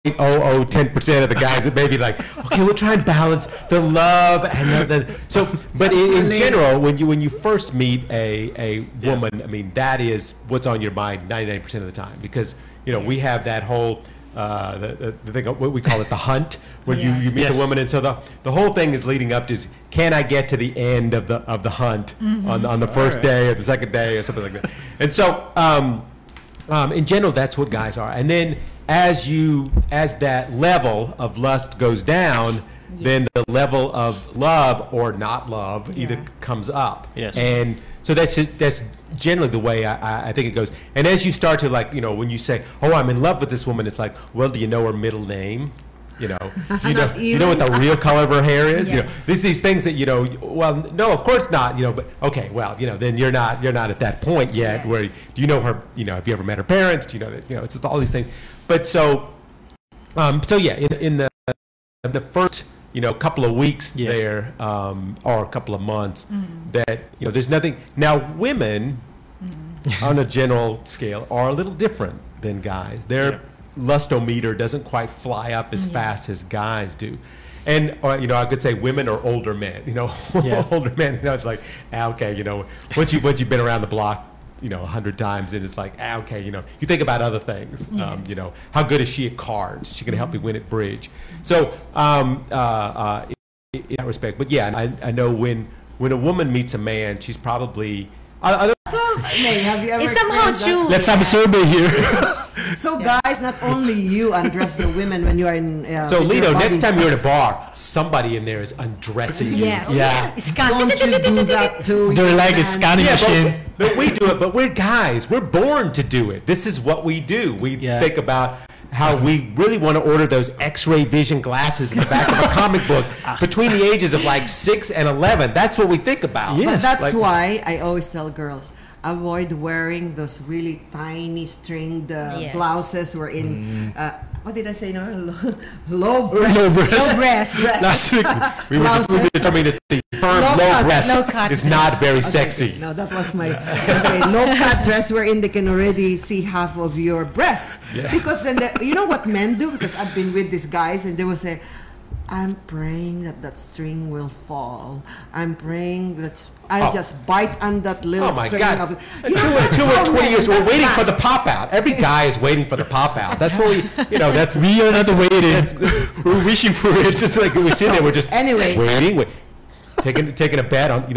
0.0010% of the guys that may be like, okay, we'll try and balance the love and so. But in general, when you first meet a woman, I mean, that is what's on your mind 99% of the time, because we have that whole the thing, what we call it, the hunt, where you meet the woman, and so the whole thing is leading up to can I get to the end of the hunt on the first day or the second day or something like that. And so in general, that's what guys are. And then as that level of lust goes down, then the level of love or not love either comes up. Yes. And so that's generally the way I think it goes. And as you start to, like, when you say, oh, I'm in love with this woman, it's like, well, do you know her middle name? Do you know what the real color of her hair is? Yes. These things that well, no, of course not. But okay, well, then you're not at that point yet. Yes. Where do you know her? Have you ever met her parents? Do you know that? It's just all these things. But so yeah, in the first couple of weeks there, or a couple of months, that there's nothing. Now women, on a general scale, are a little different than guys. They're lustometer doesn't quite fly up as fast as guys do. And I could say women or older men, older men, it's like, okay, once you've been around the block 100 times, and it's like, okay, you think about other things. How good is she at cards? Is she going to help me win at bridge? So in that respect, but yeah, I know when a woman meets a man, she's probably Have you ever It's somehow true. Let's have a survey here. So guys, not only you undress the women when you are in so Lito, next time you're in a bar, somebody in there is undressing you. Yes. Yeah. Don't you do that too? They're like a scanning machine. But we do it, but we're guys. We're born to do it. This is what we do. We think about how we really want to order those X-ray vision glasses in the back of a comic book between the ages of like 6 and 11. That's what we think about. Yes. But that's why I always tell girls, avoid wearing those really tiny stringed blouses or in what did I say? No, low breast. Last week we were determining that the term low breast is not very sexy. No, that was my low cut dress wherein they can already see half of your breast. Yeah. Because then you know what men do? Because I've been with these guys and they will say, I'm praying that string will fall. I'm praying that I'll just bite on that little string. Oh my God! 2 or 20 years, we're waiting for the pop out. Every guy is waiting for the pop out. That's what that's we are not waiting. We're wishing for it. Just like we sit there, we're just waiting, taking a bet on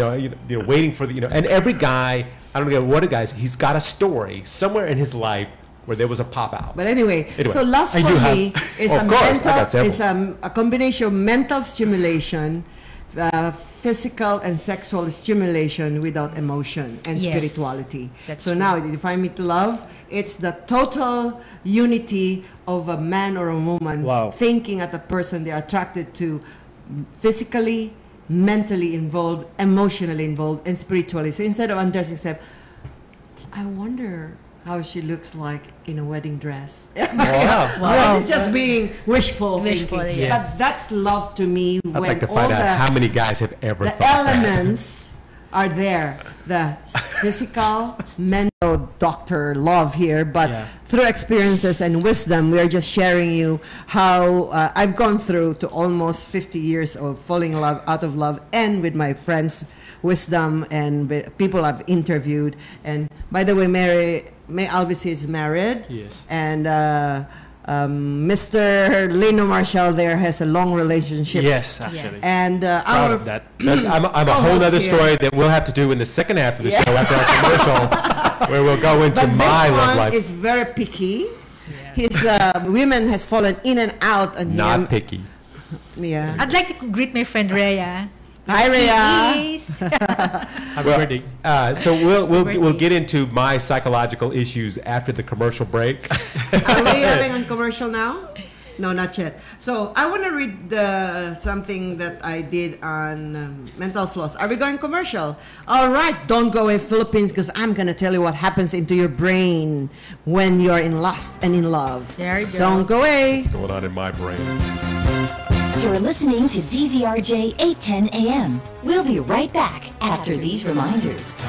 waiting for the and every guy, I don't know what a guy's, he's got a story somewhere in his life where there was a pop out. But anyway, so lust for me is a combination of mental stimulation, physical and sexual stimulation without emotion and spirituality. That's so true. now, define me to love, it's the total unity of a man or a woman thinking at a person they're attracted to, physically, mentally involved, emotionally involved, and spiritually. So instead of undressing yourself, I wonder how she looks like in a wedding dress. Wow. It's just being wishful thinking. Yes. But that's love to me. I'd like to find out how many guys have ever thought that. The elements are there. The physical, mental, doctor love here, but through experiences and wisdom, we are just sharing you how I've gone through to almost 50 years of falling in love, out of love, and with my friends' wisdom and people I've interviewed. And by the way, May Alvis is married. Yes. And Mr. Lino Marshall there has a long relationship. Yes, actually. And proud of that. I'm a whole other story that we'll have to do in the second half of the show after our commercial, where we'll go into my love life. This one is very picky. His women has fallen in and out on him. Not picky. Yeah. I'd like to greet my friend Rhea. Hi, Rhea. Happy birthday. So we'll get into my psychological issues after the commercial break. Are we having a commercial now? No, not yet. So I want to read something that I did on mental flaws. Are we going commercial? All right, don't go away, Philippines, because I'm going to tell you what happens into your brain when you're in lust and in love. There you go. Don't go away. What's going on in my brain? You're listening to DZRJ 810 AM. We'll be right back after these reminders.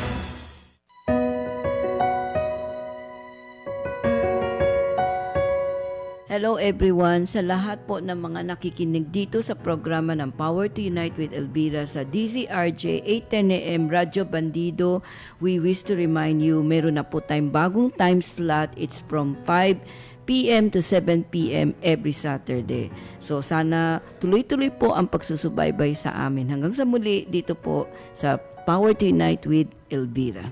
Hello everyone, sa lahat po ng mga nakikinig dito sa programa ng Power to Unite with Elvira sa DZRJ 810 AM Radyo Bandido. We wish to remind you, meron na po tayong bagong time slot. It's from 5 p.m. to 7 p.m. every Saturday. So sana tuloy-tuloy po ang pagsusubaybay sa amin. Hanggang sa muli dito po sa Power to Unite with Elvira.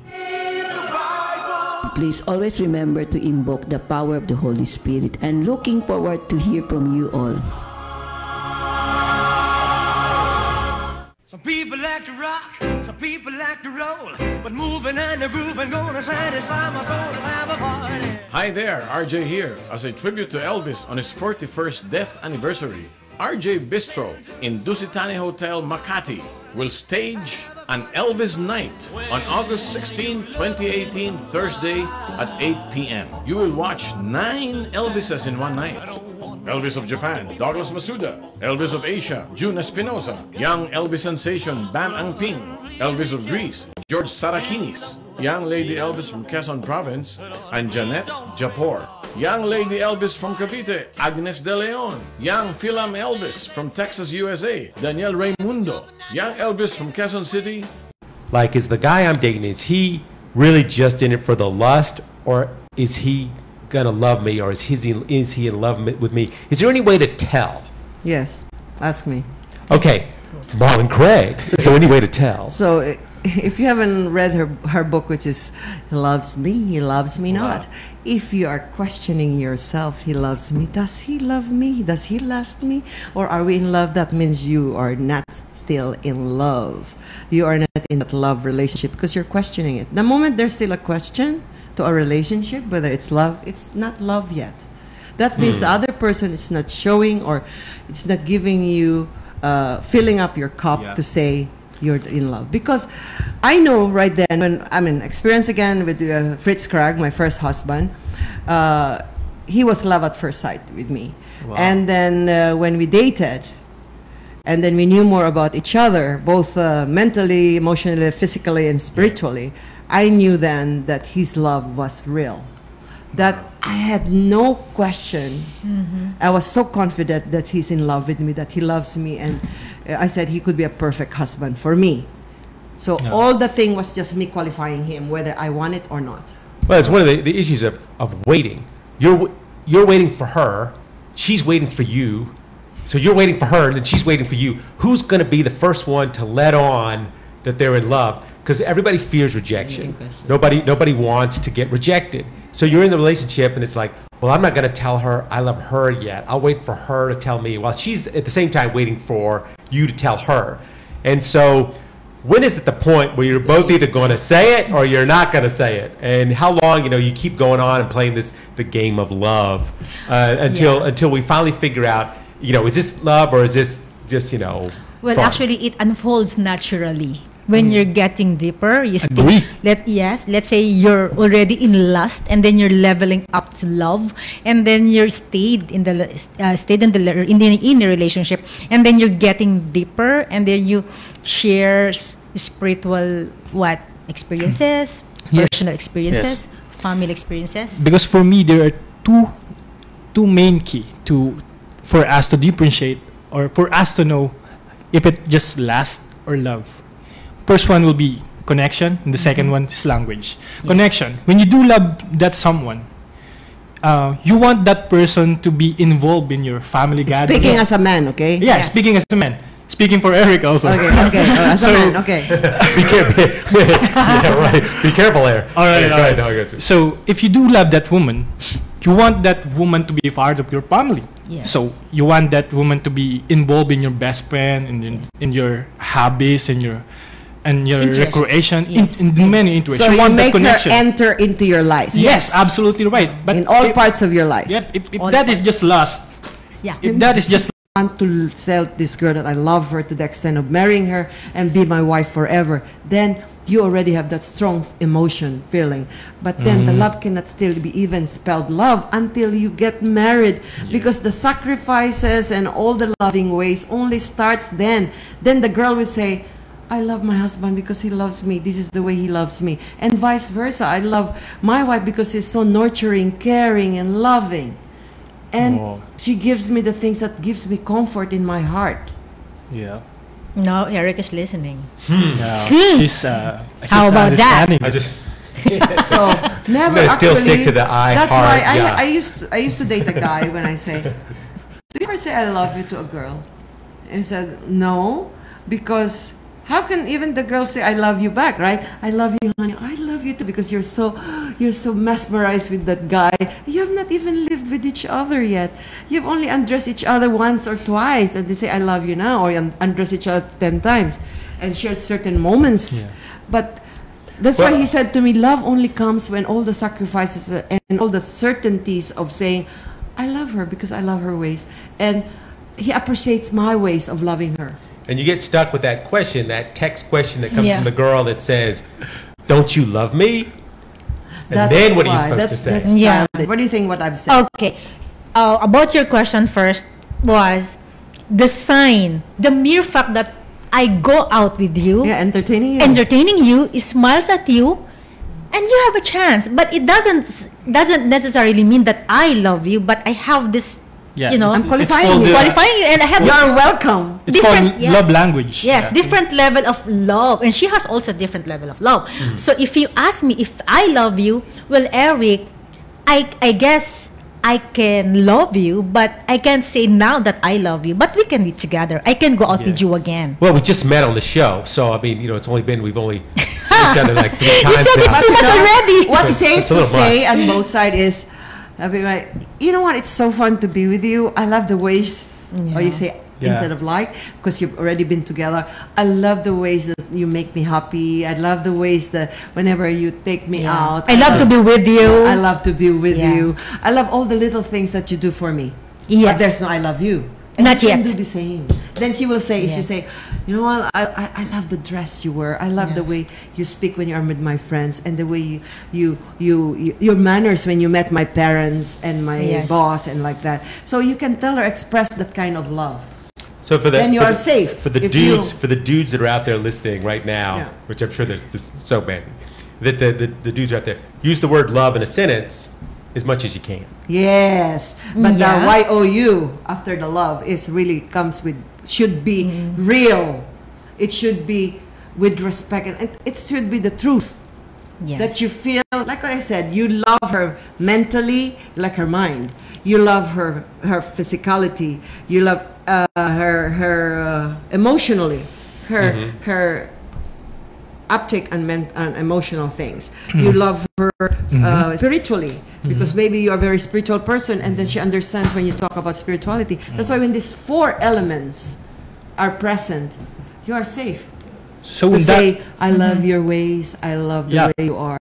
Please always remember to invoke the power of the Holy Spirit and looking forward to hear from you all. Some people like to rock, some people like to roll, but moving and the grooving gonna satisfy my soul. Let's have a party. Hi there, RJ here, as a tribute to Elvis on his 41st death anniversary. RJ Bistro in Dusitani Hotel, Makati will stage an Elvis night on August 16, 2018, Thursday at 8 p.m. You will watch 9 Elvises in one night. Elvis of Japan, Douglas Masuda. Elvis of Asia, June Espinosa. Young Elvis sensation, Bam Angping. Elvis of Greece, George Sarakinis. Young Lady Elvis from Quezon Province, and Janet Japor. Young Lady Elvis from Cavite, Agnes De Leon. Young Philam Elvis from Texas, USA, Daniel Raimundo. Young Elvis from Quezon City. Like, is the guy I'm dating, is he really just in it for the lust, or is he gonna love me, or is he in love with me? Is there any way to tell? Yes, ask me. Okay, Marlon Craig. Is there any way to tell? So if you haven't read her book, which is He Loves Me Not. If you are questioning yourself, he loves me, does he love me? Does he lust me? Or are we in love? That means you are not still in love. You are not in that love relationship because you're questioning it. The moment there's still a question to a relationship, whether it's love, it's not love yet. That means the other person is not showing, or it's not giving you, filling up your cup to say you're in love. Because I know right then, when I'm in experience again with Fritz Krag, my first husband, he was love at first sight with me. Wow. And then when we dated, and then we knew more about each other, both mentally, emotionally, physically, and spiritually, I knew then that his love was real. That I had no question. I was so confident that he's in love with me, that he loves me, and I said he could be a perfect husband for me. So all the thing was just me qualifying him, whether I want it or not. Well, it's one of the issues of waiting. You're waiting for her, she's waiting for you, so you're waiting for her, and then she's waiting for you. Who's going to be the first one to let on that they're in love? Because everybody fears rejection. Nobody wants to get rejected. So you're in the relationship, and it's like, well, I'm not going to tell her I love her yet. I'll wait for her to tell me, while she's at the same time waiting for you to tell her. And so when is it the point where you're both either going to say it or you're not going to say it? And how long, you keep going on and playing the game of love until we finally figure out, is this love or is this just, Well, fun? actually, it unfolds naturally. When you're getting deeper, you stay. Let's say you're already in lust, and then you're leveling up to love, and then you're stayed in the relationship, and then you're getting deeper, and then you share spiritual experiences, personal experiences, family experiences. Because for me, there are two main key for us to differentiate, or for us to know if it just lust or love. First one will be connection, and the second one is language. Yes. Connection. When you do love that someone, you want that person to be involved in your family gathering. Speaking as a man, okay? Yeah, yes. Speaking as a man. Speaking for Eric also. Okay. As a man, okay. Be careful. Yeah, right. Be careful there. All right. No, so if you do love that woman, you want that woman to be part of your family. Yes. So you want that woman to be involved in your best friend, in your hobbies, in your recreation, in many interests. So you want make that connection. her enter into your life. Yes, absolutely right. But in all parts of your life. Yeah, if that is just lust, if that is just want to tell this girl that I love her to the extent of marrying her and be my wife forever, then you already have that strong emotion feeling. But then the love cannot still be even spelled love until you get married, because the sacrifices and all the loving ways only starts then. Then the girl will say, I love my husband because he loves me. This is the way he loves me. And vice versa. I love my wife because he's so nurturing, caring, and loving. And Oh. she gives me the things that gives me comfort in my heart. Yeah. No, Eric is listening. Yeah. She's How about that? understanding I it. just So never I'm gonna still actually, stick to the I That's heart, why yeah. I used to date a guy when I say, do you ever say I love you to a girl? He said, no, because how can even the girl say I love you back, right? I love you, honey. I love you too, because you're so mesmerized with that guy. You have not even lived with each other yet. You've only undressed each other once or twice, and they say I love you now, or you undress each other 10 times, and shared certain moments. Yeah. But that's why he said to me, love only comes when all the sacrifices and all the certainties of saying, I love her because I love her ways. And he appreciates my ways of loving her. And you get stuck with that question, that text question that comes Yeah. from the girl that says, "Don't you love me?" And That's then what are you why. supposed That's, to say? That's Yeah. childish. What do you think what I've said? Okay. About your question first was the sign, the mere fact that I go out with you, Yeah, entertaining you. entertaining you, smiles at you, and you have a chance. But it doesn't necessarily mean that I love you, but I have this, Yeah. you know, I'm It's qualifying called you. the- qualifying you, and I have You're welcome. It's called different- yes. love language. Yes, Yeah. different level of love, and she has also different level of love. So if you ask me if I love you, well, Eric, I guess I can love you, but I can't say now that I love you. But we can be together. I can go out Yeah. with you again. Well, we just met on the show, so I mean, it's only been we've only seen each other like 3 You times said it's now. too much already. What's It's safe a to little say much. on both sides is, I'll be like, you know what? It's so fun to be with you. I love the ways, or you say Yeah. instead of like, because you've already been together. I love the ways that you make me happy. I love the ways that whenever you take me out. I love to be with you. I love to be with Yeah. you. I love all the little things that you do for me. Yes. But there's no I love you. And Not you can yet. do the same. Then she will say, Yes. she say, you know what? I love the dress you wear. I love the Yes. way you speak when you're with my friends, and the way you your manners when you met my parents and my Yes. boss and like that. So you can tell her, express that kind of love. So for the Then you for are the- safe for the if dudes you- for the dudes that are out there listening right now, Yeah. which I'm sure there's just so many, that the dudes out there use the word love in a sentence as much as you can. Yes, but Yeah. the YOU after the love is really comes with, should be real. It should be with respect, and it should be the truth. Yes. That you feel, like what I said, you love her mentally, like her mind. You love her physicality. You love her emotionally, her uptake on emotional things. You love her spiritually, because maybe you are a very spiritual person, and then she understands when you talk about spirituality. That's why when these 4 elements are present, you are safe So to in that, say, I love your ways, I love the Yeah. way you are.